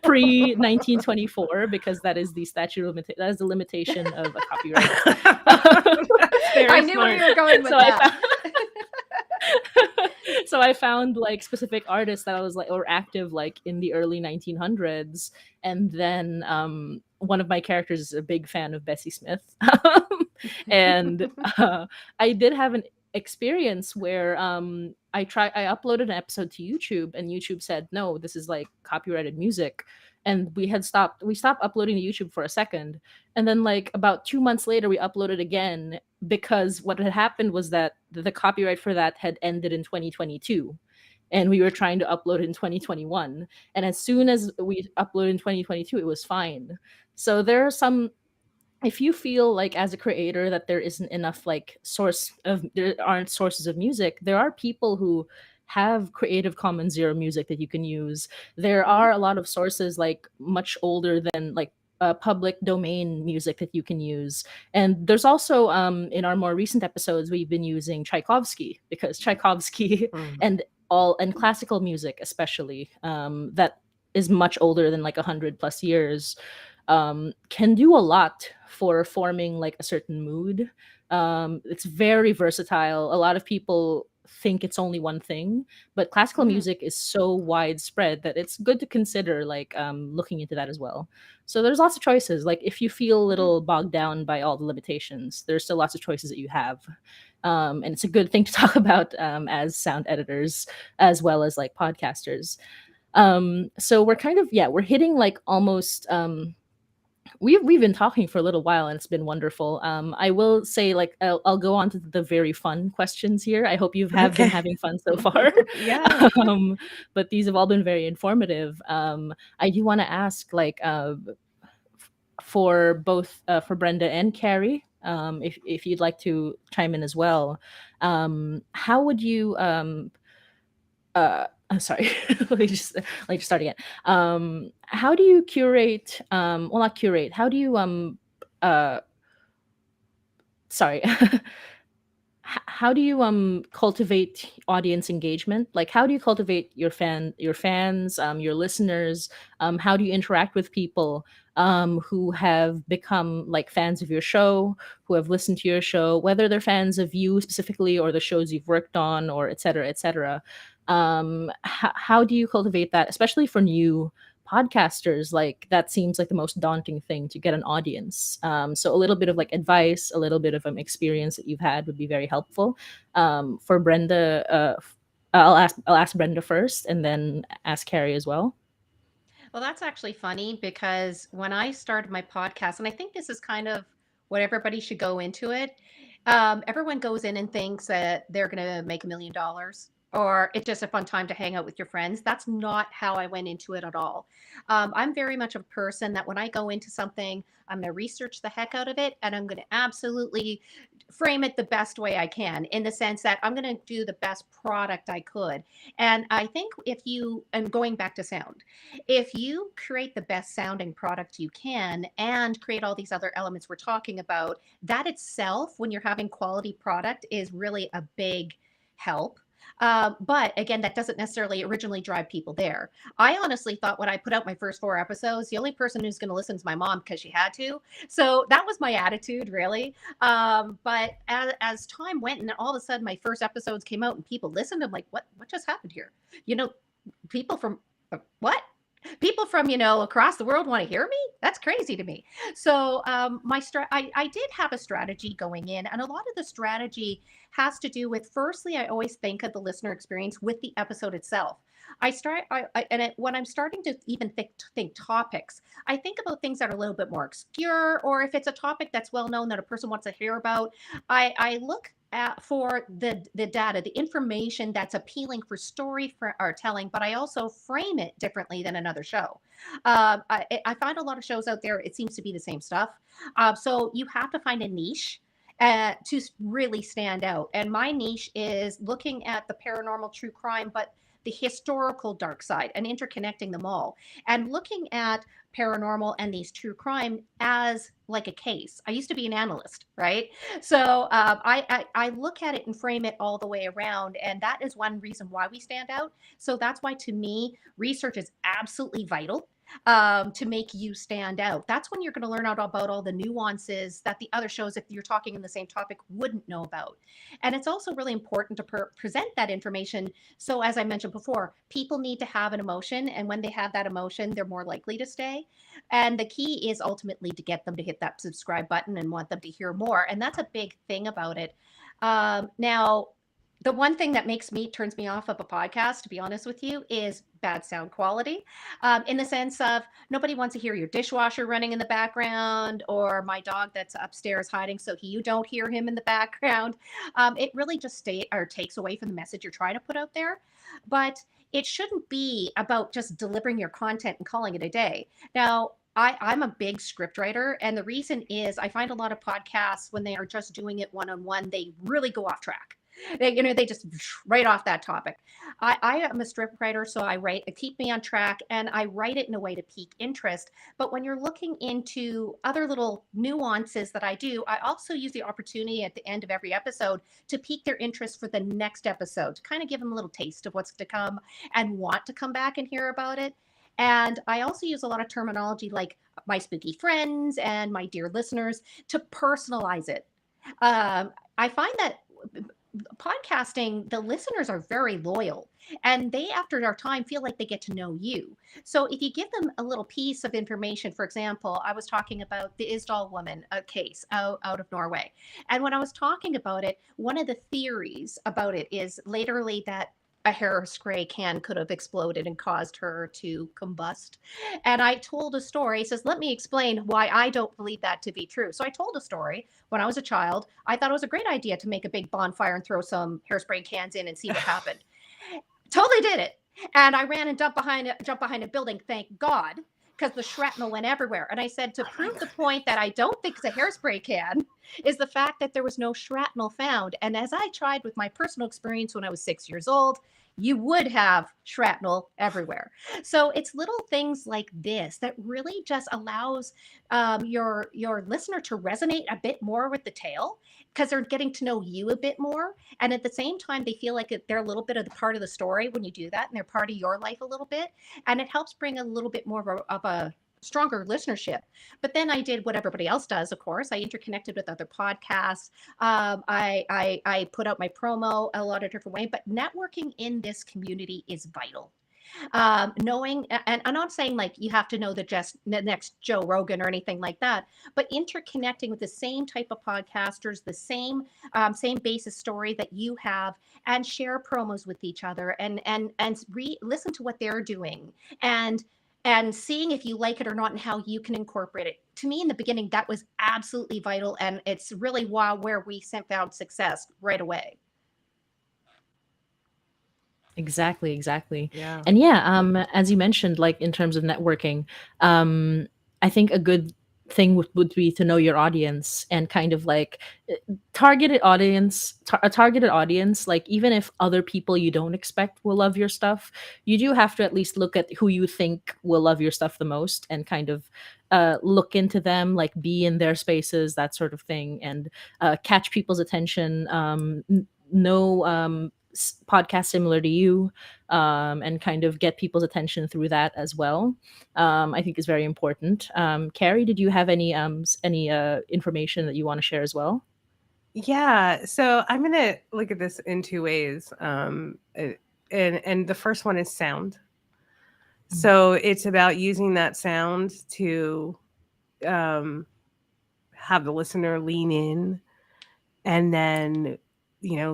pre 1924, because that is the that is the limitation of a copyright. That's very I knew where you smart. were going with So I that. So I found like specific artists that I was like, or active like in the early 1900s, and then one of my characters is a big fan of Bessie Smith, and I did have an experience where I uploaded an episode to YouTube, and YouTube said no, this is like copyrighted music, and we stopped uploading to YouTube for a second, and then like about 2 months later we uploaded again, because what had happened was that the copyright for that had ended in 2022, and we were trying to upload in 2021, and as soon as we uploaded in 2022 it was fine. So there are some, if you feel like as a creator that there isn't enough like there aren't sources of music, there are people who have Creative Commons Zero music that you can use. There are a lot of sources like much older than like public domain music that you can use. And there's also in our more recent episodes we've been using Tchaikovsky, because Tchaikovsky and classical music especially, that is much older than like 100+ years, can do a lot for forming like a certain mood. It's very versatile. A lot of people think it's only one thing, but classical music is so widespread that it's good to consider like looking into that as well. So there's lots of choices. Like if you feel a little bogged down by all the limitations, there's still lots of choices that you have. And it's a good thing to talk about as sound editors as well as like podcasters. So we're kind of, we're hitting like almost we've been talking for a little while and it's been wonderful. I will say like I'll go on to the very fun questions here. I hope you have been having fun so far. Yeah. But these have all been very informative. I do want to ask like for both for Brenda and Carrie, if you'd like to chime in as well, how would you I'm sorry. let me just start again. How do you curate? Well, not curate. How do you sorry. How do you cultivate audience engagement? Like, how do you cultivate your fans, your listeners? How do you interact with people who have become like fans of your show, who have listened to your show, whether they're fans of you specifically or the shows you've worked on, or et cetera, et cetera? How do you cultivate that, especially for new podcasters? Like that seems like the most daunting thing, to get an audience. So a little bit of like advice, a little bit of experience that you've had would be very helpful. For Brenda, I'll ask Brenda first, and then ask Carrie as well. Well, that's actually funny, because when I started my podcast, and I think this is kind of what everybody should go into it, everyone goes in and thinks that they're going to make $1 million, or it's just a fun time to hang out with your friends. That's not how I went into it at all. I'm very much a person that when I go into something, I'm going to research the heck out of it, and I'm going to absolutely frame it the best way I can, in the sense that I'm going to do the best product I could. And I think and going back to sound, if you create the best sounding product you can and create all these other elements we're talking about, that itself, when you're having quality product, is really a big help. But again, that doesn't necessarily originally drive people there. I honestly thought when I put out my first 4 episodes, the only person who's going to listen is my mom, because she had to. So that was my attitude, really. But as time went, and all of a sudden my first episodes came out and people listened, I'm like, what just happened here? People from what? People from across the world want to hear me? That's crazy to me. So I did have a strategy going in, and a lot of the strategy has to do with, firstly, I always think of the listener experience with the episode itself. When I'm starting to even think topics, I think about things that are a little bit more obscure, or if it's a topic that's well known that a person wants to hear about, I look for the data, the information that's appealing for story or telling, but I also frame it differently than another show. I find a lot of shows out there, it seems to be the same stuff. So you have to find a niche to really stand out. And my niche is looking at the paranormal true crime, but the historical dark side and interconnecting them all and looking at paranormal and these true crime as like a case. I used to be an analyst, right? So I look at it and frame it all the way around. And that is one reason why we stand out. So that's why, to me, research is absolutely vital to make you stand out. That's when you're going to learn out about all the nuances that the other shows, if you're talking in the same topic, wouldn't know about. And it's also really important to present that information. So, as I mentioned before, people need to have an emotion. And when they have that emotion, they're more likely to stay. And the key is ultimately to get them to hit that subscribe button and want them to hear more. And that's a big thing about it. Now, the one thing that turns me off of a podcast, to be honest with you, is bad sound quality. In the sense of nobody wants to hear your dishwasher running in the background or my dog that's upstairs hiding so you don't hear him in the background. It really just takes away from the message you're trying to put out there. But it shouldn't be about just delivering your content and calling it a day. Now, I'm a big script writer, and the reason is I find a lot of podcasts, when they are just doing it one-on-one, they really go off track. They just right off that topic. I am a script writer, so I keep me on track, and I write it in a way to pique interest. But when you're looking into other little nuances that I do, I also use the opportunity at the end of every episode to pique their interest for the next episode, to kind of give them a little taste of what's to come and want to come back and hear about it. And I also use a lot of terminology like my spooky friends and my dear listeners to personalize it. I find that podcasting, the listeners are very loyal, and they, after our time, feel like they get to know you. So if you give them a little piece of information, for example, I was talking about the Isdal woman case out of Norway. And when I was talking about it, one of the theories about it is literally that a hairspray can could have exploded and caused her to combust. And I told a story. He says, let me explain why I don't believe that to be true. So I told a story. When I was a child, I thought it was a great idea to make a big bonfire and throw some hairspray cans in and see what happened. Totally did it. And I ran and jumped behind a building, thank God, because the shrapnel went everywhere. And I said, to prove the point that I don't think it's a hairspray can is the fact that there was no shrapnel found. And as I tried with my personal experience when I was 6 years old, you would have shrapnel everywhere. So it's little things like this that really just allows your listener to resonate a bit more with the tale, because they're getting to know you a bit more. And at the same time, they feel like they're a little bit of the part of the story when you do that, and they're part of your life a little bit. And it helps bring a little bit more of a stronger listenership. But then I did what everybody else does, of course. I interconnected with other podcasts. I put out my promo a lot of different ways, but networking in this community is vital. Knowing, and I'm not saying like you have to know the next Joe Rogan or anything like that, but interconnecting with the same type of podcasters, the same basis story that you have, and share promos with each other, and listen to what they're doing, and seeing if you like it or not and how you can incorporate it. To me, in the beginning, that was absolutely vital. And it's really where we found success right away. Exactly. Yeah. And yeah, as you mentioned, like in terms of networking, I think a good thing would be to know your audience and kind of like a targeted audience, like even if other people you don't expect will love your stuff, you do have to at least look at who you think will love your stuff the most and kind of look into them, like be in their spaces, that sort of thing, and catch people's attention. Know podcast similar to you, and kind of get people's attention through that as well. I think is very important. Carrie, did you have any information that you want to share as well? Yeah, so I'm gonna look at this in two ways. And the first one is sound. So it's about using that sound to have the listener lean in, and then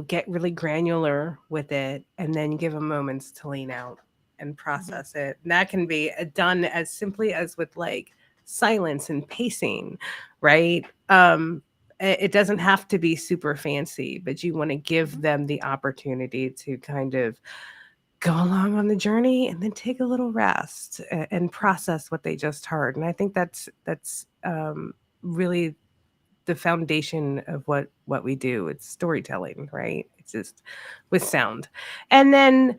get really granular with it, and then give them moments to lean out and process it. And that can be done as simply as with like silence and pacing, right? it doesn't have to be super fancy, but you want to give them the opportunity to kind of go along on the journey and then take a little rest and process what they just heard. And I think that's really the foundation of what we do. It's storytelling, right? It's just with sound. And then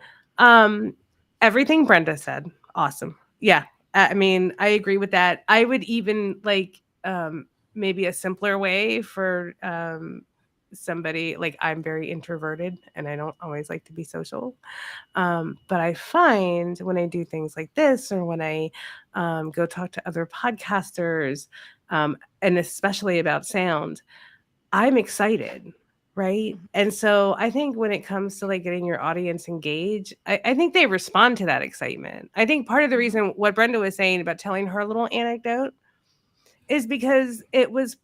everything Brenda said, awesome. Yeah, I mean, I agree with that. I would even like maybe a simpler way for somebody, like, I'm very introverted and I don't always like to be social. But I find when I do things like this, or when I go talk to other podcasters, and especially about sound, I'm excited, right? And so I think when it comes to like getting your audience engaged, I think they respond to that excitement. I think part of the reason what Brenda was saying about telling her little anecdote is because it was,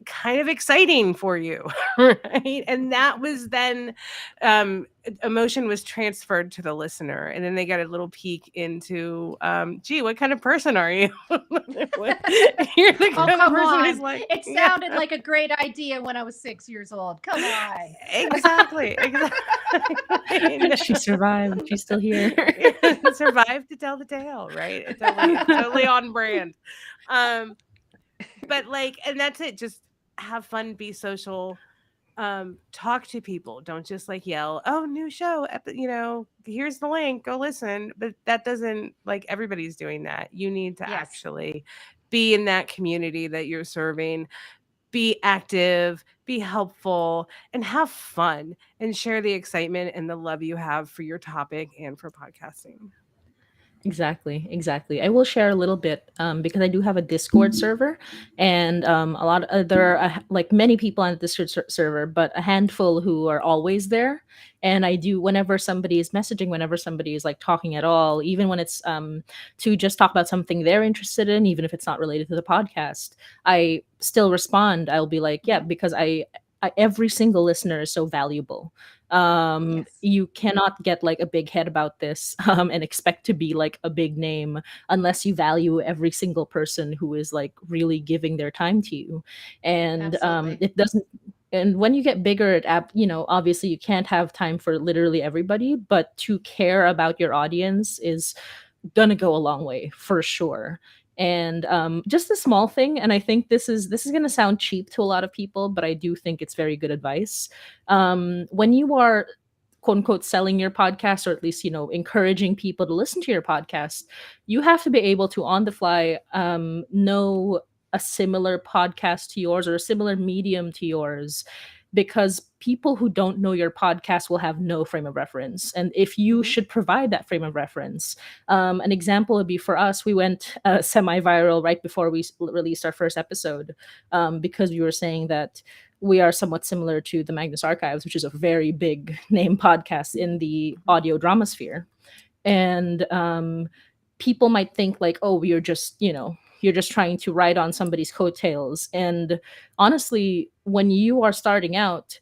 kind of exciting for you, right? And that was then emotion was transferred to the listener, and then they got a little peek into gee, what kind of person are you? You're the Oh, kind of come person who's on. like, It sounded like a great idea when I was 6 years old. Come on. exactly. No. She survived. She's still here. Survived to tell the tale, right? It's totally on brand. But like, and that's it. Just have fun, be social, talk to people. Don't just like yell, oh, new show, here's the link, go listen. But that doesn't, like, everybody's doing that. You need to Yes. actually be in that community that you're serving, be active, be helpful, and have fun, and share the excitement and the love you have for your topic and for podcasting. Exactly. I will share a little bit because I do have a Discord server, and there are like many people on the Discord server, but a handful who are always there. And I do, whenever somebody is messaging, whenever somebody is like talking at all, even when it's to just talk about something they're interested in, even if it's not related to the podcast, I still respond. I'll be like, yeah, because every single listener is so valuable. Yes. You cannot get like a big head about this and expect to be like a big name unless you value every single person who is like really giving their time to you. And Absolutely. it doesn't, and when you get bigger, obviously you can't have time for literally everybody, but to care about your audience is gonna go a long way for sure. And just a small thing, and I think this is gonna sound cheap to a lot of people, but I do think it's very good advice. When you are quote unquote selling your podcast, or at least encouraging people to listen to your podcast, you have to be able to on the fly know a similar podcast to yours or a similar medium to yours, because people who don't know your podcast will have no frame of reference. And if you should provide that frame of reference, an example would be for us, we went semi-viral right before we released our first episode, because we were saying that we are somewhat similar to the Magnus Archives, which is a very big name podcast in the audio drama sphere. And people might think like, oh, you're just trying to ride on somebody's coattails. And honestly, when you are starting out,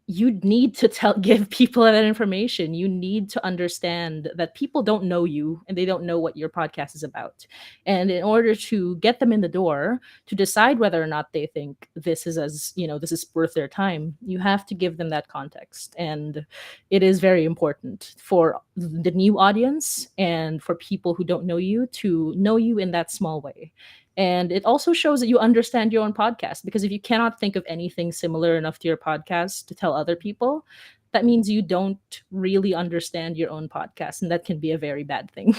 you need to give people that information. You need to understand that people don't know you and they don't know what your podcast is about. And in order to get them in the door to decide whether or not they think this is this is worth their time, you have to give them that context. And it is very important for the new audience and for people who don't know you to know you in that small way. And it also shows that you understand your own podcast, because if you cannot think of anything similar enough to your podcast to tell other people, that means you don't really understand your own podcast. And that can be a very bad thing.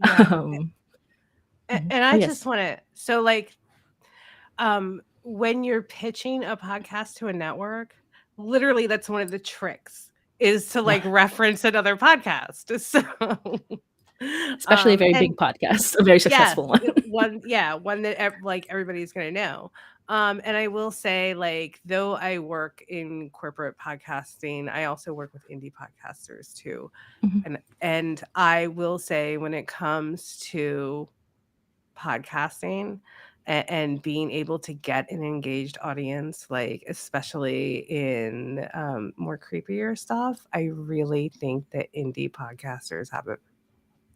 Yeah. And I yes. just want to, so like, when you're pitching a podcast to a network, literally that's one of the tricks, is to like reference another podcast. So especially a very big podcast, a very successful one. one that like everybody's going to know. And I will say, like, though I work in corporate podcasting, I also work with indie podcasters too. And I will say, when it comes to podcasting and being able to get an engaged audience, like especially in more creepier stuff, I really think that indie podcasters have it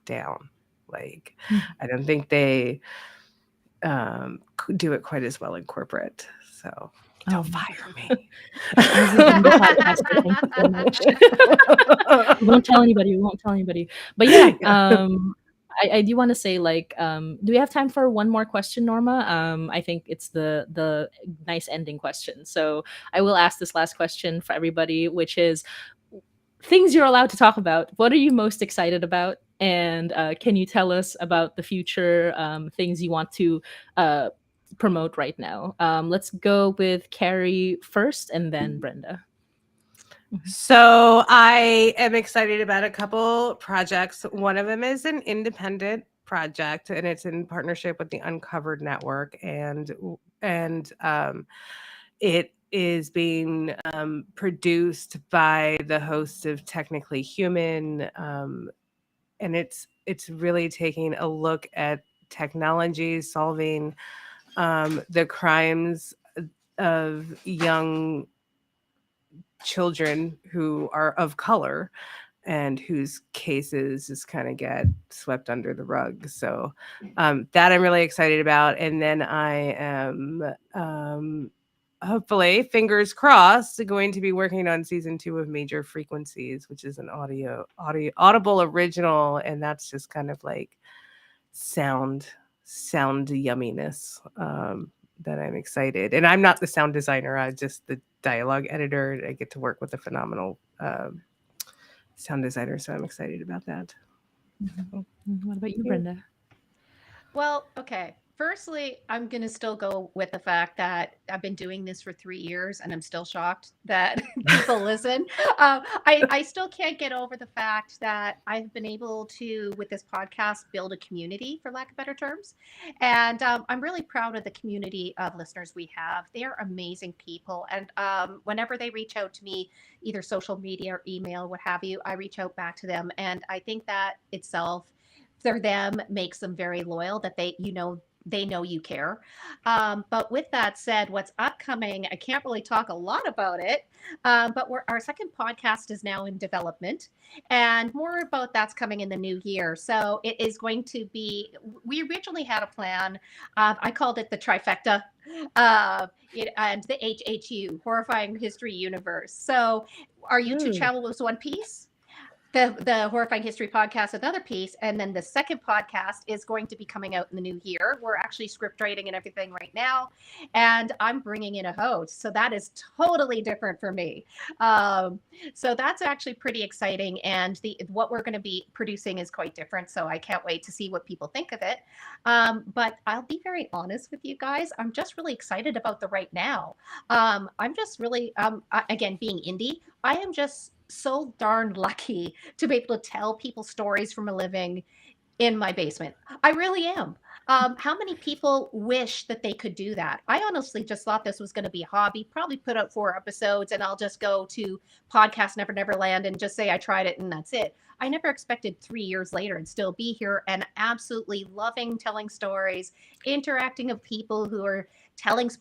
down. Like, I don't think they do it quite as well in corporate. So don't fire me. This is a new podcast. Thank you so much. We won't tell anybody. We won't tell anybody. But yeah, I do want to say, like, do we have time for one more question, Norma? I think it's the nice ending question. So I will ask this last question for everybody, which is things you're allowed to talk about. What are you most excited about? And can you tell us about the future things you want to promote right now? Let's go with Carrie first, and then Brenda. So I am excited about a couple projects. One of them is an independent project, and it's in partnership with the Uncovered Network, and it is being produced by the hosts of Technically Human, and it's really taking a look at technology solving the crimes of young children who are of color and whose cases just kind of get swept under the rug. So that I'm really excited about. And then I am hopefully, fingers crossed, going to be working on season 2 of Major Frequencies, which is an audible original, and that's just kind of like sound yumminess. That I'm excited. And I'm not the sound designer, I'm just the dialogue editor. I get to work with a phenomenal sound designer, so I'm excited about that. What about you, Brenda? Well, okay. Firstly, I'm going to still go with the fact that I've been doing this for 3 years and I'm still shocked that people listen. I still can't get over the fact that I've been able to, with this podcast, build a community, for lack of better terms. And I'm really proud of the community of listeners we have. They're amazing people. And whenever they reach out to me, either social media or email, what have you, I reach out back to them. And I think that itself, for them, makes them very loyal, that they know you care. But with that said, what's upcoming, I can't really talk a lot about it, but our second podcast is now in development, and more about that's coming in the new year. So it is going to be, we originally had a plan, I called it the trifecta, and the HHU, Horrifying History Universe. So our YouTube channel was one piece. The Horrifying History podcast, another piece, and then the second podcast is going to be coming out in the new year. We're actually script writing and everything right now, and I'm bringing in a host, so that is totally different for me. So that's actually pretty exciting, and what we're going to be producing is quite different. So I can't wait to see what people think of it. But I'll be very honest with you guys. I'm just really excited about the right now. I'm just really, again, being indie, I am just so darn lucky to be able to tell people stories from a living in my basement. I really am. How many people wish that they could do that? I honestly just thought this was going to be a hobby, probably put out 4 episodes and I'll just go to Podcast Never Neverland and just say I tried it and that's it. I never expected 3 years later and still be here and absolutely loving telling stories, interacting with people who are telling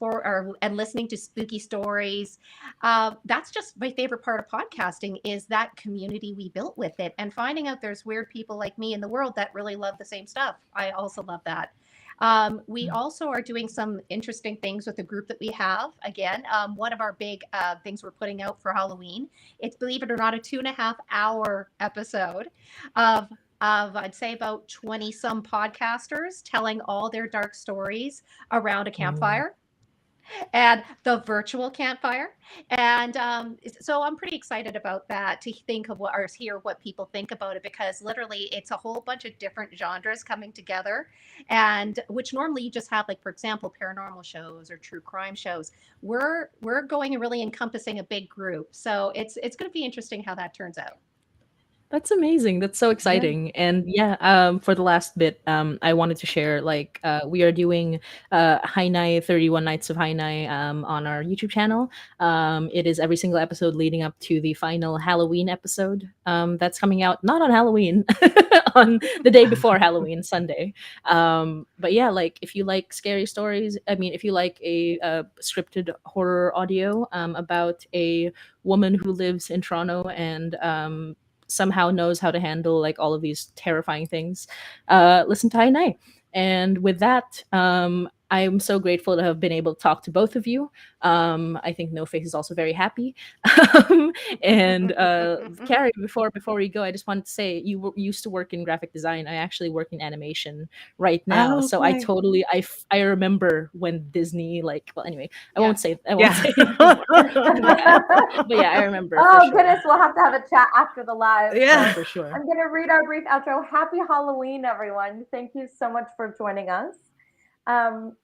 and listening to spooky stories. That's just my favorite part of podcasting, is that community we built with it, and finding out there's weird people like me in the world that really love the same stuff. I also love that. We also are doing some interesting things with the group that we have. Again, one of our big things we're putting out for Halloween, it's, believe it or not, a 2.5-hour episode of I'd say about 20 some podcasters telling all their dark stories around a campfire. And the virtual campfire. And so I'm pretty excited about that, to think of hear what people think about it, because literally it's a whole bunch of different genres coming together, and which normally you just have, like, for example, paranormal shows or true crime shows. We're going and really encompassing a big group. So it's going to be interesting how that turns out. That's amazing. That's so exciting. Yeah. And yeah, for the last bit, I wanted to share, like, we are doing Hainai 31 Nights of Hainai on our YouTube channel. It is every single episode leading up to the final Halloween episode that's coming out, not on Halloween, on the day before Halloween, Sunday. But yeah, like, if you like scary stories, I mean, if you like a scripted horror audio about a woman who lives in Toronto and somehow knows how to handle, like, all of these terrifying things, listen to Hainai. And with that, I'm so grateful to have been able to talk to both of you. I think No Face is also very happy. And Carrie, before we go, I just wanted to say you used to work in graphic design. I actually work in animation right now, Oh, so I okay. totally I remember when Disney, like, well, anyway, I Yeah. won't say Yeah. anything more than that. But yeah, I remember. Oh for sure. goodness, we'll have to have a chat after the live. Yeah. Oh, for sure. I'm going to read our brief outro. Happy Halloween, everyone. Thank you so much for joining us.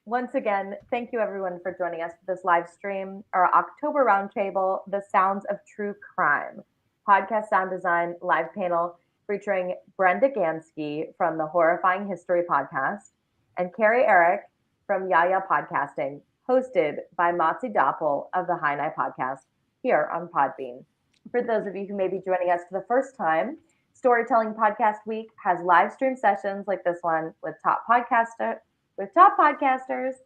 Once again, thank you everyone for joining us for this live stream, our October roundtable, The Sounds of True Crime, podcast sound design live panel featuring Brenda Ganske from the Horrifying History podcast and Carrie Arrick from Yaya Podcasting, hosted by Motzie Dapul of the High Night Podcast here on Podbean. For those of you who may be joining us for the first time, Storytelling Podcast Week has live stream sessions like this one with top podcasters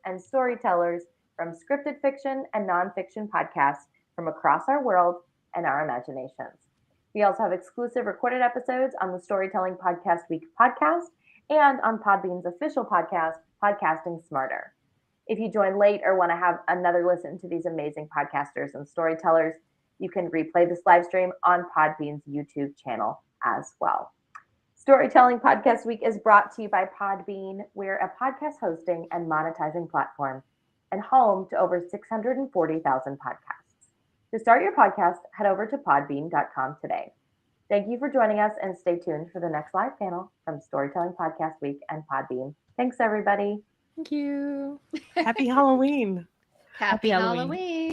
and storytellers from scripted fiction and nonfiction podcasts from across our world and our imaginations. We also have exclusive recorded episodes on the Storytelling Podcast Week podcast and on Podbean's official podcast, Podcasting Smarter. If you join late or want to have another listen to these amazing podcasters and storytellers, you can replay this live stream on Podbean's YouTube channel as well. Storytelling Podcast Week is brought to you by Podbean. We're a podcast hosting and monetizing platform and home to over 640,000 podcasts. To start your podcast, head over to podbean.com today. Thank you for joining us and stay tuned for the next live panel from Storytelling Podcast Week and Podbean. Thanks, everybody. Thank you. Happy Halloween. Happy Halloween. Halloween.